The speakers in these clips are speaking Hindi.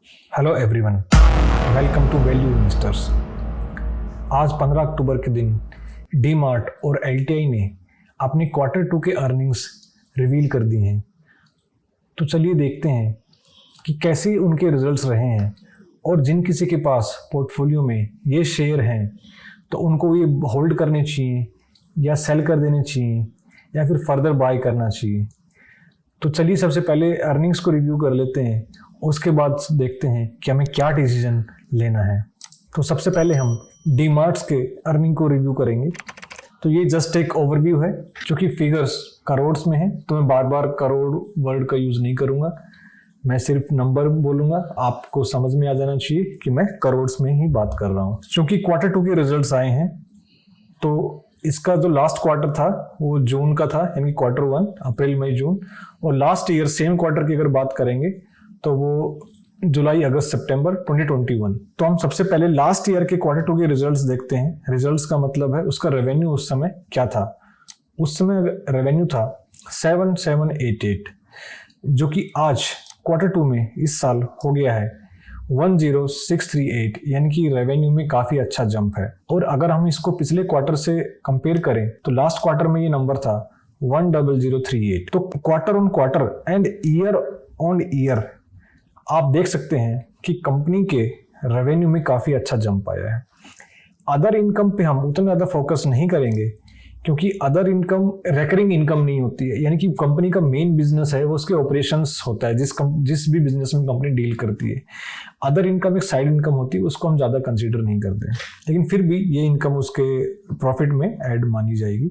Hello everyone, welcome to value investors. आज 15 अक्टूबर के दिन डी मार्ट और एलटीआई ने अपनी Q2 के अर्निंग्स रिवील कर दी हैं। तो चलिए देखते हैं कि कैसे उनके रिजल्ट्स रहे हैं और जिन किसी के पास पोर्टफोलियो में ये शेयर हैं तो उनको ये होल्ड करने चाहिए या सेल कर देने चाहिए या फिर फर्दर बाय करना चाहिए। तो चलिए सबसे पहले अर्निंग्स को रिव्यू कर लेते हैं, उसके बाद देखते हैं कि हमें क्या डिसीजन लेना है। तो सबसे पहले हम डी मार्ट्स के अर्निंग को रिव्यू करेंगे। तो ये जस्ट एक ओवरव्यू है, क्योंकि फिगर्स करोड्स में है तो मैं बार बार करोड़ वर्ड का यूज़ नहीं करूँगा, मैं सिर्फ नंबर बोलूँगा। आपको समझ में आ जाना चाहिए कि मैं करोड्स में ही बात कर रहा हूँ। क्योंकि Q2 के रिजल्ट्स आए हैं तो इसका जो लास्ट क्वार्टर था वो जून का था, यानी Q1 अप्रैल मई जून, और लास्ट ईयर सेम क्वार्टर की अगर बात करेंगे तो वो जुलाई अगस्त सितंबर 2021। तो हम सबसे पहले लास्ट ईयर के Q2 के रिजल्ट्स देखते हैं। रिजल्ट्स का मतलब है उसका रेवेन्यू उस समय क्या था। उस समय रेवेन्यू था 7788, जो कि आज Q2 में इस साल हो गया है 10638, यानी कि रेवेन्यू में काफ़ी अच्छा जंप है। और अगर हम इसको पिछले क्वार्टर से कंपेयर करें तो लास्ट क्वार्टर में ये नंबर था 10038। तो quarter on quarter and year on year आप देख सकते हैं कि कंपनी के रेवेन्यू में काफ़ी अच्छा जंप आया है। अदर इनकम पे हम उतना ज़्यादा फोकस नहीं करेंगे, क्योंकि अदर इनकम रेकरिंग इनकम नहीं होती है, यानी कि कंपनी का मेन बिजनेस है वो उसके ऑपरेशंस होता है, जिस भी बिजनेस में कंपनी डील करती है। अदर इनकम एक साइड इनकम होती है, उसको हम ज़्यादा कंसीडर नहीं करते हैं, लेकिन फिर भी ये इनकम उसके प्रॉफिट में ऐड मानी जाएगी।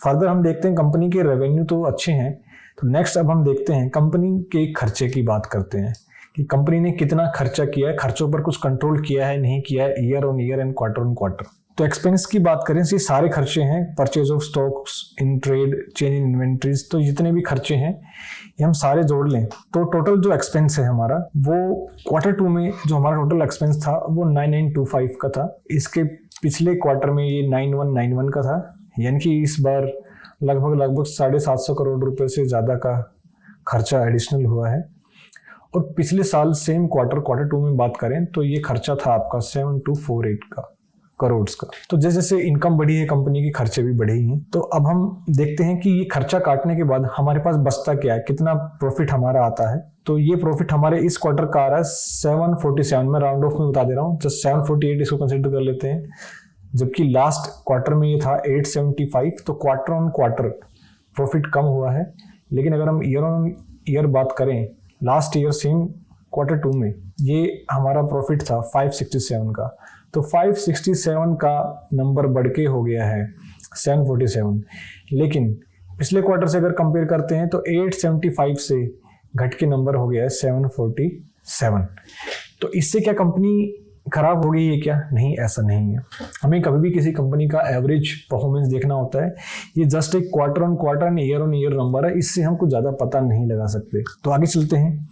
फर्दर हम देखते हैं कंपनी के रेवेन्यू तो अच्छे हैं। तो नेक्स्ट अब हम देखते हैं कंपनी के खर्चे की बात करते हैं कि कंपनी ने कितना खर्चा किया है, खर्चों पर कुछ कंट्रोल किया है नहीं किया है, year on year and quarter on quarter. तो एक्सपेंस की बात करें तो ये सारे खर्चे हैं, purchase of stocks in trade, change in inventories, तो जितने भी खर्चे हैं ये हम सारे जोड़ लें तो टोटल जो एक्सपेंस है हमारा वो Q2 में जो हमारा टोटल एक्सपेंस था वो 9925 का था। इसके पिछले क्वार्टर में ये 9191 का था, यानी कि इस बार लगभग 750 करोड़ रुपए से ज़्यादा का खर्चा एडिशनल हुआ है। और पिछले साल सेम क्वार्टर Q2 में बात करें तो ये खर्चा था आपका 7248 करोड़ का। तो जैसे जैसे इनकम बढ़ी है कंपनी की, खर्चे भी बढ़े ही हैं। तो अब हम देखते हैं कि ये खर्चा काटने के बाद हमारे पास बचता क्या है, कितना प्रॉफिट हमारा आता है। तो ये प्रॉफिट हमारे इस क्वार्टर का आ रहा है 747, मैं राउंड ऑफ में बता दे रहा हूँ, जस्ट 748 इसको कंसिडर कर लेते हैं, जबकि लास्ट क्वार्टर में ये था 875। तो क्वार्टर ऑन क्वार्टर प्रॉफिट कम हुआ है। लेकिन अगर हम ईयर ऑन ईयर बात करें, लास्ट ईयर सेम Q2 में ये हमारा प्रॉफिट था 567 का, तो 567 का नंबर बढ़ के हो गया है 747। लेकिन पिछले क्वार्टर से अगर कंपेयर करते हैं तो 875 से घट के नंबर हो गया है 747। तो इससे क्या कंपनी खराब हो गई है क्या? नहीं, ऐसा नहीं है। हमें कभी भी किसी कंपनी का एवरेज परफॉर्मेंस देखना होता है। ये जस्ट एक quarter on quarter and year on year number है, इससे हम कुछ ज़्यादा पता नहीं लगा सकते। तो आगे चलते हैं।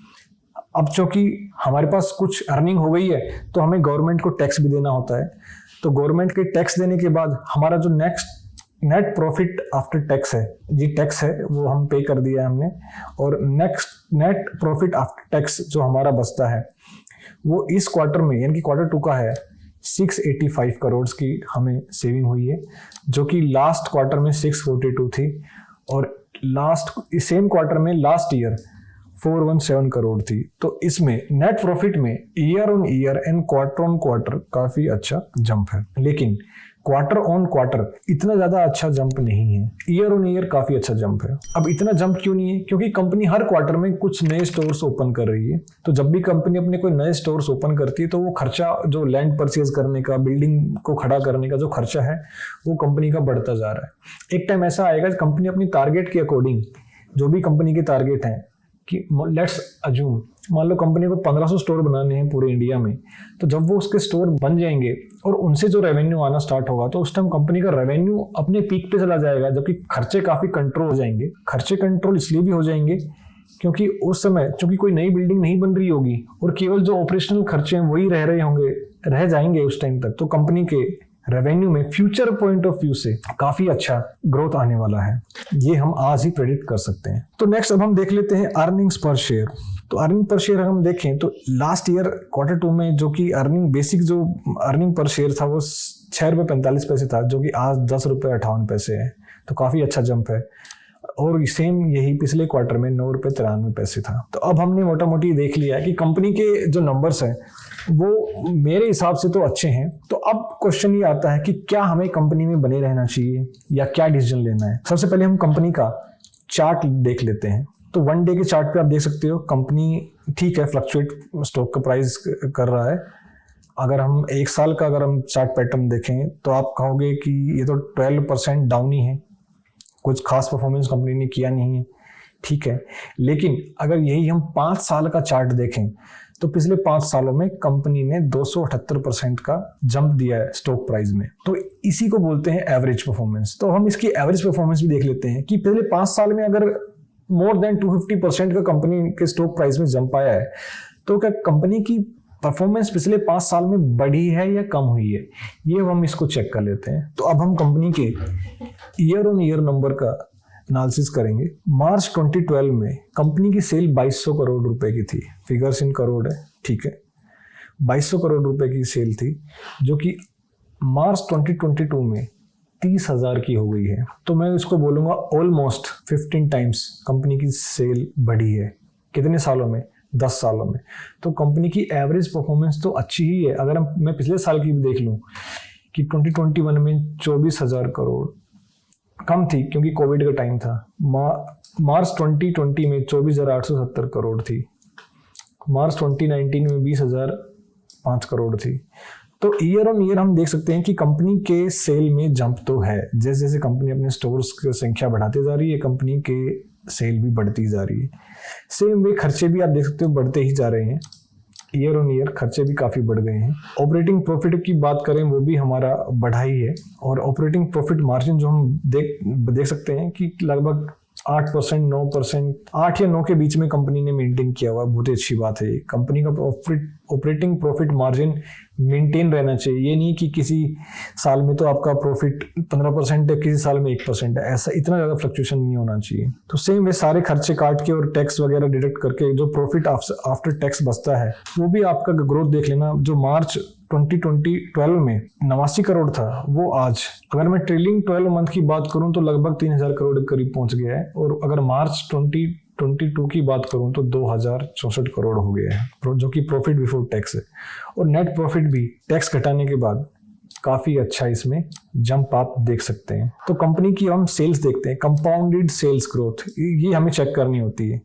अब चूंकि हमारे पास कुछ अर्निंग हो गई है तो हमें गवर्नमेंट को टैक्स भी देना होता है। तो गवर्नमेंट के टैक्स देने के बाद हमारा जो नेट प्रॉफिट आफ्टर टैक्स है, ये टैक्स है वो हम पे कर दिया है हमने, और नेट प्रॉफिट आफ्टर टैक्स जो हमारा बचता है वो इस क्वार्टर में, यानी कि Q2 का है 685 करोड़ की हमें सेविंग हुई है, जो कि लास्ट क्वार्टर में 642 थी, और लास्ट सेम क्वार्टर में लास्ट ईयर 417 करोड़ थी। तो इसमें नेट प्रॉफिट में year on year and quarter on quarter काफी अच्छा जंप है। लेकिन क्वार्टर ऑन क्वार्टर इतना ज्यादा अच्छा जंप नहीं है, ईयर ऑन ईयर काफी अच्छा जंप है। अब इतना जंप क्यों नहीं है? क्योंकि कंपनी हर क्वार्टर में कुछ नए स्टोर्स ओपन कर रही है। तो जब भी कंपनी अपने कोई नए स्टोर्स ओपन करती है तो वो खर्चा, जो लैंड परचेज करने का, बिल्डिंग को खड़ा करने का जो खर्चा है वो कंपनी का बढ़ता जा रहा है। एक टाइम ऐसा आएगा कंपनी अपनी टारगेट के अकॉर्डिंग, जो भी कंपनी के टारगेट हैं, कि लेट्स अज्यूम मान लो कंपनी को 1500 स्टोर बनाने हैं पूरे इंडिया में, तो जब वो उसके स्टोर बन जाएंगे और उनसे जो रेवेन्यू आना स्टार्ट होगा तो उस टाइम कंपनी का रेवेन्यू अपने पीक पे चला जाएगा, जबकि खर्चे काफी कंट्रोल हो जाएंगे। खर्चे कंट्रोल इसलिए भी हो जाएंगे क्योंकि उस समय चूंकि कोई नई बिल्डिंग नहीं बन रही होगी और केवल जो ऑपरेशनल खर्चे हैं वही रह जाएंगे उस टाइम तक, तो कंपनी के रेवेन्यू में फ्यूचर पॉइंट ऑफ व्यू से काफी अच्छा ग्रोथ आने वाला है। ये हम आज ही प्रेडिक्ट कर सकते हैं। तो नेक्स्ट अब हम देख लेते हैं अर्निंग्स पर शेयर। तो अर्निंग पर शेयर हम देखें तो लास्ट ईयर क्वार्टर 2 में जो कि बेसिक जो अर्निंग पर शेयर था वो ₹6.45 था, जो कि आज ₹10.58 है। तो काफ़ी अच्छा जंप है। और सेम यही पिछले क्वार्टर में ₹9.93 था। तो अब हमने मोटा मोटी देख लिया है कि कंपनी के जो नंबर्स हैं वो मेरे हिसाब से तो अच्छे हैं। तो अब क्वेश्चन ये आता है कि क्या हमें कंपनी में बने रहना चाहिए या क्या डिसीजन लेना है। सबसे पहले हम कंपनी का चार्ट देख लेते हैं। तो 1 डे के चार्ट पे आप देख सकते हो कंपनी ठीक है, फ्लक्चुएट स्टॉक का प्राइस कर रहा है। अगर हम 1 साल का अगर हम चार्ट पैटर्न देखें तो आप कहोगे कि ये तो 12% डाउन ही है, कुछ खास परफॉर्मेंस कंपनी ने किया नहीं है, ठीक है। लेकिन अगर यही हम 5 साल का चार्ट देखें तो पिछले 5 सालों में कंपनी ने 278% का जंप दिया है स्टॉक प्राइस में। तो इसी को बोलते हैं एवरेज परफॉर्मेंस। तो हम इसकी एवरेज परफॉर्मेंस भी देख लेते हैं कि पिछले 5 साल में अगर मोर देन 250% का कंपनी के स्टॉक प्राइस में जंप आया है, तो क्या कंपनी की परफॉर्मेंस पिछले 5 साल में बढ़ी है या कम हुई है, ये हम इसको चेक कर लेते हैं। तो अब हम कंपनी के ईयर ऑन ईयर नंबर का एनालिसिस करेंगे। मार्च 2012 में कंपनी की सेल 2200 करोड़ रुपए की थी, फिगर्स इन करोड़ है, ठीक है। 2200 करोड़ रुपए की सेल थी, जो कि मार्च 2022 में 30,000 की हो गई है। तो मैं इसको बोलूँगा ऑलमोस्ट 15 टाइम्स कंपनी की सेल बढ़ी है। कितने सालों में? 10 सालों में। तो कंपनी की एवरेज परफॉर्मेंस तो अच्छी ही है। अगर मैं पिछले साल की भी देख लूँ कि 2021 में 24,000 करोड़, कम थी क्योंकि कोविड का टाइम था। मार्च 2020 में 24,870 करोड़ थी। मार्च 2019 में 20,005 करोड़ थी। तो ईयर ऑन ईयर हम देख सकते हैं कि कंपनी के सेल में जंप तो है। जैसे जैसे कंपनी अपने स्टोर्स की संख्या बढ़ाती जा रही है, कंपनी के सेल भी बढ़ती जा रही है। सेम वे खर्चे भी आप देख सकते हो बढ़ते ही जा रहे हैं। ईयर ऑन ईयर खर्चे भी काफ़ी बढ़ गए हैं। ऑपरेटिंग प्रॉफिट की बात करें वो भी हमारा बढ़ा ही है। और ऑपरेटिंग प्रॉफिट मार्जिन जो हम देख सकते हैं कि लगभग 8%, 9%, 8 या 9 के बीच में कंपनी ने मेंटेन किया हुआ। बहुत ही अच्छी बात है। कंपनी का ऑपरेटिंग प्रॉफिट मार्जिन मेंटेन रहना चाहिए। ये नहीं कि किसी साल में तो आपका प्रॉफिट 15% है, किसी साल में 1% है। ऐसा इतना ज़्यादा फ्लक्चुएशन नहीं होना चाहिए। तो सेम वे सारे खर्चे काट के और टैक्स वगैरह डिडक्ट करके जो प्रॉफिट आफ्टर टैक्स बचता है वो भी आपका ग्रोथ देख लेना। जो मार्च 2012 में 89 करोड़ था, वो आज अगर मैं ट्रेलिंग 12 मंथ की बात करूं तो लगभग 3,000 करोड़ के करीब पहुंच गया है। और अगर मार्च 2022 की बात करूं तो 2,064 करोड़ हो गया है, जो कि प्रॉफिट बिफोर टैक्स है। और नेट प्रॉफिट भी टैक्स घटाने के बाद काफी अच्छा इसमें जंप आप देख सकते हैं। तो कंपनी की हम सेल्स देखते हैं, कंपाउंडेड सेल्स ग्रोथ, ये हमें चेक करनी होती है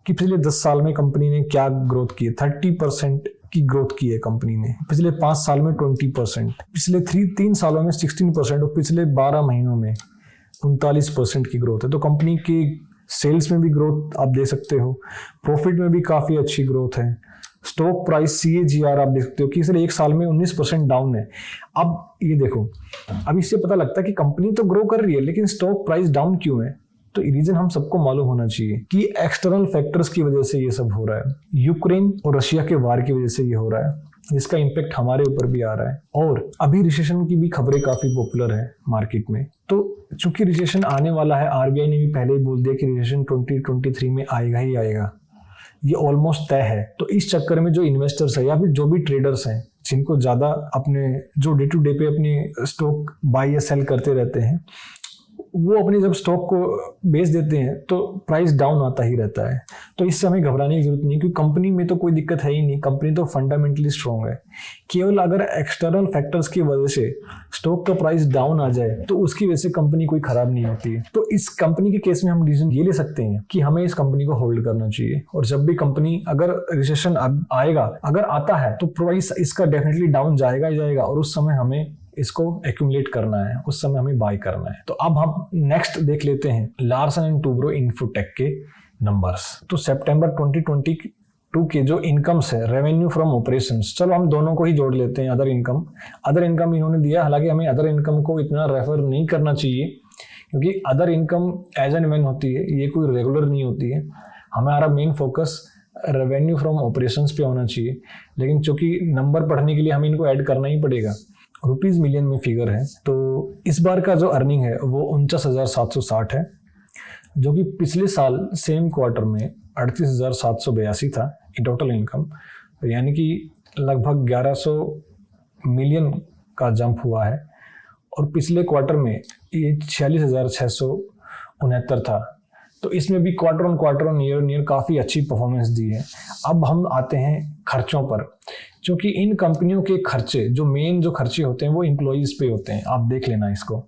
कि पिछले 10 साल में कंपनी ने क्या ग्रोथ की है। 30% की ग्रोथ की है कंपनी ने, पिछले 5 साल में 20%, पिछले 3 सालों में 16% और पिछले 12 महीनों में 39% की ग्रोथ है। तो कंपनी की सेल्स में भी ग्रोथ आप दे सकते हो, प्रॉफिट में भी काफ़ी अच्छी ग्रोथ है। स्टॉक प्राइस CAGR आप देख सकते हो कि पिछले 1 साल में 19% डाउन है। अब ये देखो, अब इससे पता लगता है कि कंपनी तो ग्रो कर रही है लेकिन स्टॉक प्राइस डाउन क्यों है। तो रीजन हम सबको मालूम होना चाहिए कि एक्सटर्नल फैक्टर्स की वजह से ये सब हो रहा है। यूक्रेन और रशिया के वार की वजह से ये हो रहा है, जिसका इम्पैक्ट हमारे ऊपर भी आ रहा है। और अभी रिसेशन की भी खबरें काफी पॉपुलर है मार्केट में। तो चूंकि रिसेशन आने वाला है, RBI ने भी पहले ही बोल दिया कि रिसेशन 2023 में आएगा ही आएगा, ये ऑलमोस्ट तय है। तो इस चक्कर में जो इन्वेस्टर्स है या फिर जो भी ट्रेडर्स हैं जिनको ज्यादा अपने जो डे टू डे पे अपने स्टॉक बाय या सेल करते रहते हैं, वो अपने जब स्टॉक को बेच देते हैं तो प्राइस डाउन आता ही रहता है। तो इससे हमें घबराने की जरूरत नहीं, क्योंकि कंपनी में तो कोई दिक्कत है ही नहीं, कंपनी तो फंडामेंटली स्ट्रॉन्ग है। केवल अगर एक्सटर्नल फैक्टर्स की वजह से स्टॉक का प्राइस डाउन आ जाए तो उसकी वजह से कंपनी कोई खराब नहीं होती है। तो इस कंपनी के केस में हम डिसीजन ये ले सकते हैं कि हमें इस कंपनी को होल्ड करना चाहिए। और जब भी कंपनी अगर रिसेशन आएगा, अगर आता है, तो प्राइस इसका डेफिनेटली डाउन जाएगा ही जाएगा और उस समय हमें इसको एक्यूमुलेट करना है, उस समय हमें बाय करना है। तो अब हम नेक्स्ट देख लेते हैं लार्सन एंड टूब्रो इन्फोटेक के नंबर्स। तो सितंबर 2022 के जो इनकम्स है, रेवेन्यू फ्रॉम ऑपरेशंस, चलो हम दोनों को ही जोड़ लेते हैं। अदर इनकम इन्होंने दिया, हालांकि हमें अदर इनकम को इतना रेफर नहीं करना चाहिए क्योंकि other income as and when होती है, ये कोई रेगुलर नहीं होती है। हमारा main focus revenue from operations पे होना चाहिए, लेकिन चूंकि नंबर पढ़ने के लिए हमें इनको ऐड करना ही पड़ेगा। रुपीज मिलियन में फिगर है। तो इस बार का जो अर्निंग है वो 49,760 है, जो कि पिछले साल सेम क्वार्टर में 38,782 था ये टोटल इनकम, यानी कि लगभग 1100 मिलियन का जंप हुआ है। और पिछले क्वार्टर में ये 46,669 था। तो इसमें भी क्वार्टर ऑन ईयर काफ़ी अच्छी परफॉर्मेंस दी है। अब हम आते हैं खर्चों पर, क्योंकि इन कंपनियों के खर्चे जो खर्चे होते हैं वो एम्प्लॉयज़ पे होते हैं। आप देख लेना इसको,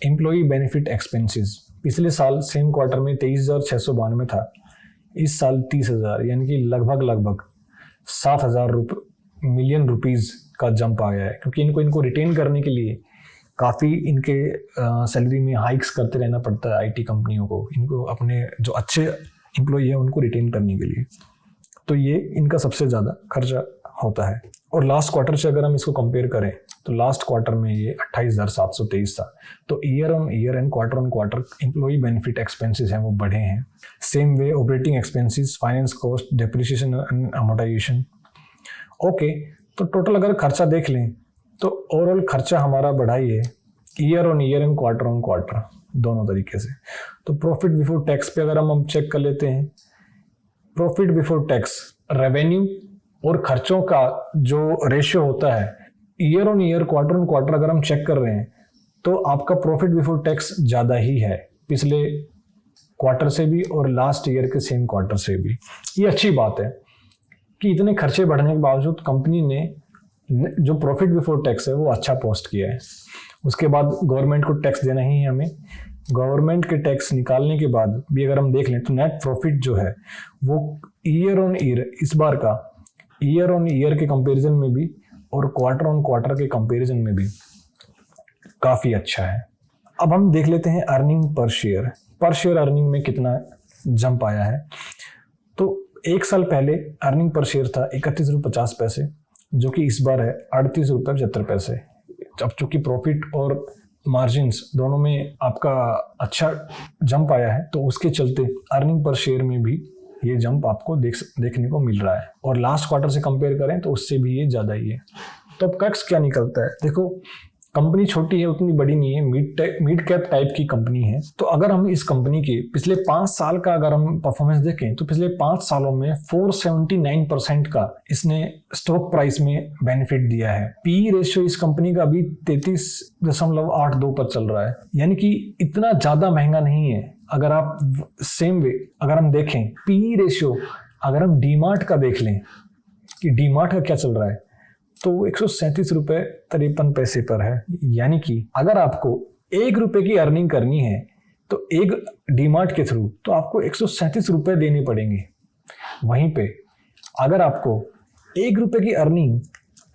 एम्प्लॉई बेनिफिट एक्सपेंसेस पिछले साल सेम क्वार्टर में 23,692 था, इस साल 30,000, यानी कि लगभग 7,000 मिलियन रुपीज़ का जंप आया है। क्योंकि इनको रिटेन करने के लिए काफ़ी इनके सैलरी में हाइक्स करते रहना पड़ता है आईटी कंपनियों को, इनको अपने जो अच्छे एम्प्लॉई हैं उनको रिटेन करने के लिए। तो ये इनका सबसे ज़्यादा खर्चा होता है। और लास्ट क्वार्टर से अगर हम इसको कंपेयर करें तो लास्ट क्वार्टर में ये 28,723 था। तो year on year and quarter on quarter employee benefit expenses हैं वो बढ़े हैं। Same way operating expenses, finance cost, depreciation and amortisation. Okay, तो टोटल अगर खर्चा देख लें तो ओवरऑल खर्चा हमारा बढ़ा ही है year on year and quarter on quarter दोनों तरीके से। तो प्रॉफिट बिफोर टैक्स पे अगर हम चेक कर लेते हैं, प्रॉफिट बिफोर टैक्स रेवेन्यू और खर्चों का जो रेशियो होता है year on year quarter on quarter अगर हम चेक कर रहे हैं तो आपका प्रॉफिट बिफोर टैक्स ज़्यादा ही है पिछले क्वार्टर से भी और लास्ट ईयर के सेम क्वार्टर से भी। ये अच्छी बात है कि इतने खर्चे बढ़ने के बावजूद कंपनी ने जो प्रॉफिट बिफोर टैक्स है वो अच्छा पोस्ट किया है। उसके बाद गवर्नमेंट को टैक्स देना ही है हमें। गवर्नमेंट के टैक्स निकालने के बाद भी अगर हम देख लें तो नेट प्रॉफिट जो है वो ईयर ऑन ईयर इस बार का ईयर ऑन ईयर के कंपैरिजन में भी और क्वार्टर ऑन क्वार्टर के कंपैरिजन में भी काफ़ी अच्छा है। अब हम देख लेते हैं अर्निंग पर शेयर अर्निंग में कितना जंप आया है। तो एक साल पहले अर्निंग पर शेयर था 31.50 रुपये, जो कि इस बार है 38.75 रुपये। अब चूँकि प्रॉफिट और मार्जिन्स दोनों में आपका अच्छा जंप आया है तो उसके चलते अर्निंग पर शेयर में भी ये जंप आपको देखने को मिल रहा है। और लास्ट क्वार्टर से कंपेयर करें तो उससे भी ये ज़्यादा ही है। तो अब कैक्स क्या निकलता है? देखो, कंपनी छोटी है, उतनी बड़ी नहीं है, मिड कैप टाइप की कंपनी है। तो अगर हम इस कंपनी के पिछले 5 साल का अगर हम परफॉर्मेंस देखें तो पिछले 5 सालों में 479% का इसने स्टॉक प्राइस में बेनिफिट दिया है। पी रेशियो इस कंपनी का अभी 33.82 पर चल रहा है, यानी कि इतना ज़्यादा महंगा नहीं है। अगर आप सेम वे अगर हम देखें पी रेशियो, अगर हम डीमार्ट का देख लें कि डीमार्ट का क्या चल रहा है तो 137.53 रुपये पर है। यानी कि अगर आपको 1 रुपये की अर्निंग करनी है तो एक डीमार्ट के थ्रू तो आपको 137 रुपये देने पड़ेंगे। वहीं पे अगर आपको 1 रुपये की अर्निंग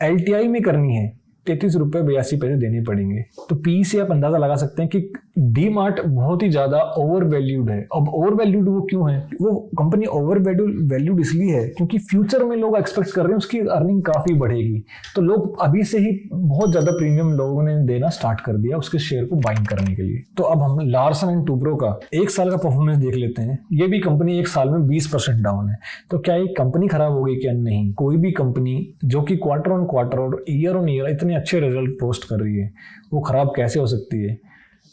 LTI में करनी है 33.82 रुपये देने पड़ेंगे। तो पी से आप अंदाजा लगा सकते हैं कि डीमार्ट बहुत ही ज्यादा ओवर वैल्यूड है। अब ओवर वैल्यूड वो क्यों है? वो कंपनी ओवर वैल्यूड इसलिए है क्योंकि फ्यूचर में लोग एक्सपेक्ट कर रहे हैं उसकी अर्निंग काफी बढ़ेगी। तो लोग अभी से ही बहुत ज्यादा प्रीमियम लोगों ने देना स्टार्ट कर दिया उसके शेयर को बाइंग करने के लिए। तो अब हम लार्सन एंड टुब्रो का 1 साल का परफॉर्मेंस देख लेते हैं। ये भी कंपनी 1 साल में 20% डाउन है। तो क्या ये कंपनी खराब हो गई? क्या नहीं। कोई भी कंपनी जो कि क्वार्टर ऑन क्वार्टर और ईयर ऑन ईयर इतने अच्छे रिजल्ट पोस्ट कर रही है वो खराब कैसे हो सकती है?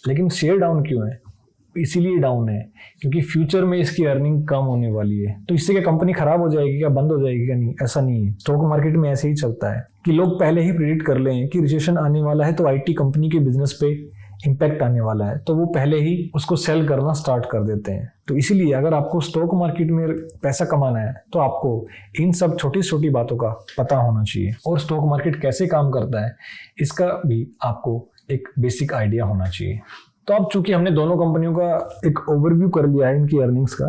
लेकिन शेयर डाउन क्यों है? इसीलिए डाउन है क्योंकि फ्यूचर में इसकी अर्निंग कम होने वाली है। तो इससे क्या कंपनी खराब हो जाएगी, क्या बंद हो जाएगी? क्या नहीं, ऐसा नहीं है। स्टॉक मार्केट में ऐसे ही चलता है कि लोग पहले ही प्रेडिक्ट कर लें कि रिसेशन आने वाला है तो आईटी कंपनी के बिजनेस पे इम्पैक्ट आने वाला है, तो वो पहले ही उसको सेल करना स्टार्ट कर देते हैं। तो इसीलिए अगर आपको स्टॉक मार्केट में पैसा कमाना है तो आपको इन सब छोटी छोटी बातों का पता होना चाहिए और स्टॉक मार्केट कैसे काम करता है इसका भी आपको एक बेसिक आइडिया होना चाहिए। तो अब चूंकि हमने दोनों कंपनियों का एक ओवरव्यू कर लिया है इनकी अर्निंग्स का,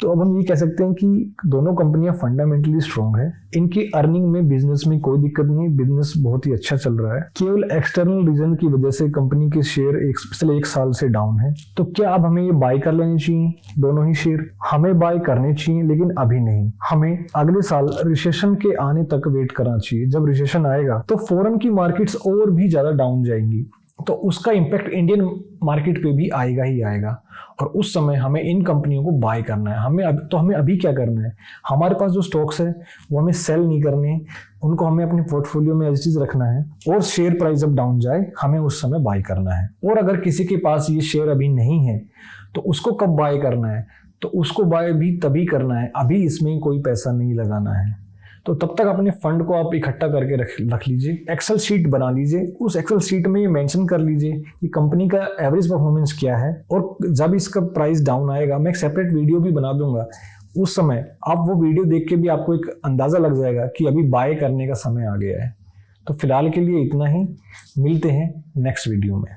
तो अब हम ये कह सकते हैं कि दोनों कंपनियां फंडामेंटली स्ट्रॉन्ग है। इनकी अर्निंग में बिजनेस में कोई दिक्कत नहीं, बिजनेस बहुत ही अच्छा चल रहा है। केवल एक्सटर्नल रीजन की वजह से कंपनी के शेयर पिछले 1 साल से डाउन है। तो क्या अब हमें ये बाय कर लेनी चाहिए? दोनों ही शेयर हमें बाय करने चाहिए, लेकिन अभी नहीं। हमें अगले साल रिसेशन के आने तक वेट करना चाहिए। जब रिसेशन आएगा तो फॉरेन की मार्केट्स और भी ज्यादा डाउन जाएंगी, तो उसका इम्पैक्ट इंडियन मार्केट पे भी आएगा ही आएगा। और उस समय हमें इन कंपनियों को बाय करना है। हमें अभी क्या करना है? हमारे पास जो स्टॉक्स है वो हमें सेल नहीं करने, उनको हमें अपने पोर्टफोलियो में एज चीज रखना है और शेयर प्राइस जब डाउन जाए हमें उस समय बाय करना है। और अगर किसी के पास ये शेयर अभी नहीं है तो उसको कब बाय करना है, तो उसको बाय भी तभी करना है, अभी इसमें कोई पैसा नहीं लगाना है। तो तब तक अपने फंड को आप इकट्ठा करके रख लीजिए, एक्सेल शीट बना लीजिए, उस एक्सेल शीट में ये मेंशन कर लीजिए कि कंपनी का एवरेज परफॉर्मेंस क्या है, और जब इसका प्राइस डाउन आएगा मैं एक सेपरेट वीडियो भी बना दूंगा, उस समय आप वो वीडियो देख के भी आपको एक अंदाजा लग जाएगा कि अभी बाय करने का समय आ गया है। तो फिलहाल के लिए इतना ही, मिलते हैं नेक्स्ट वीडियो में।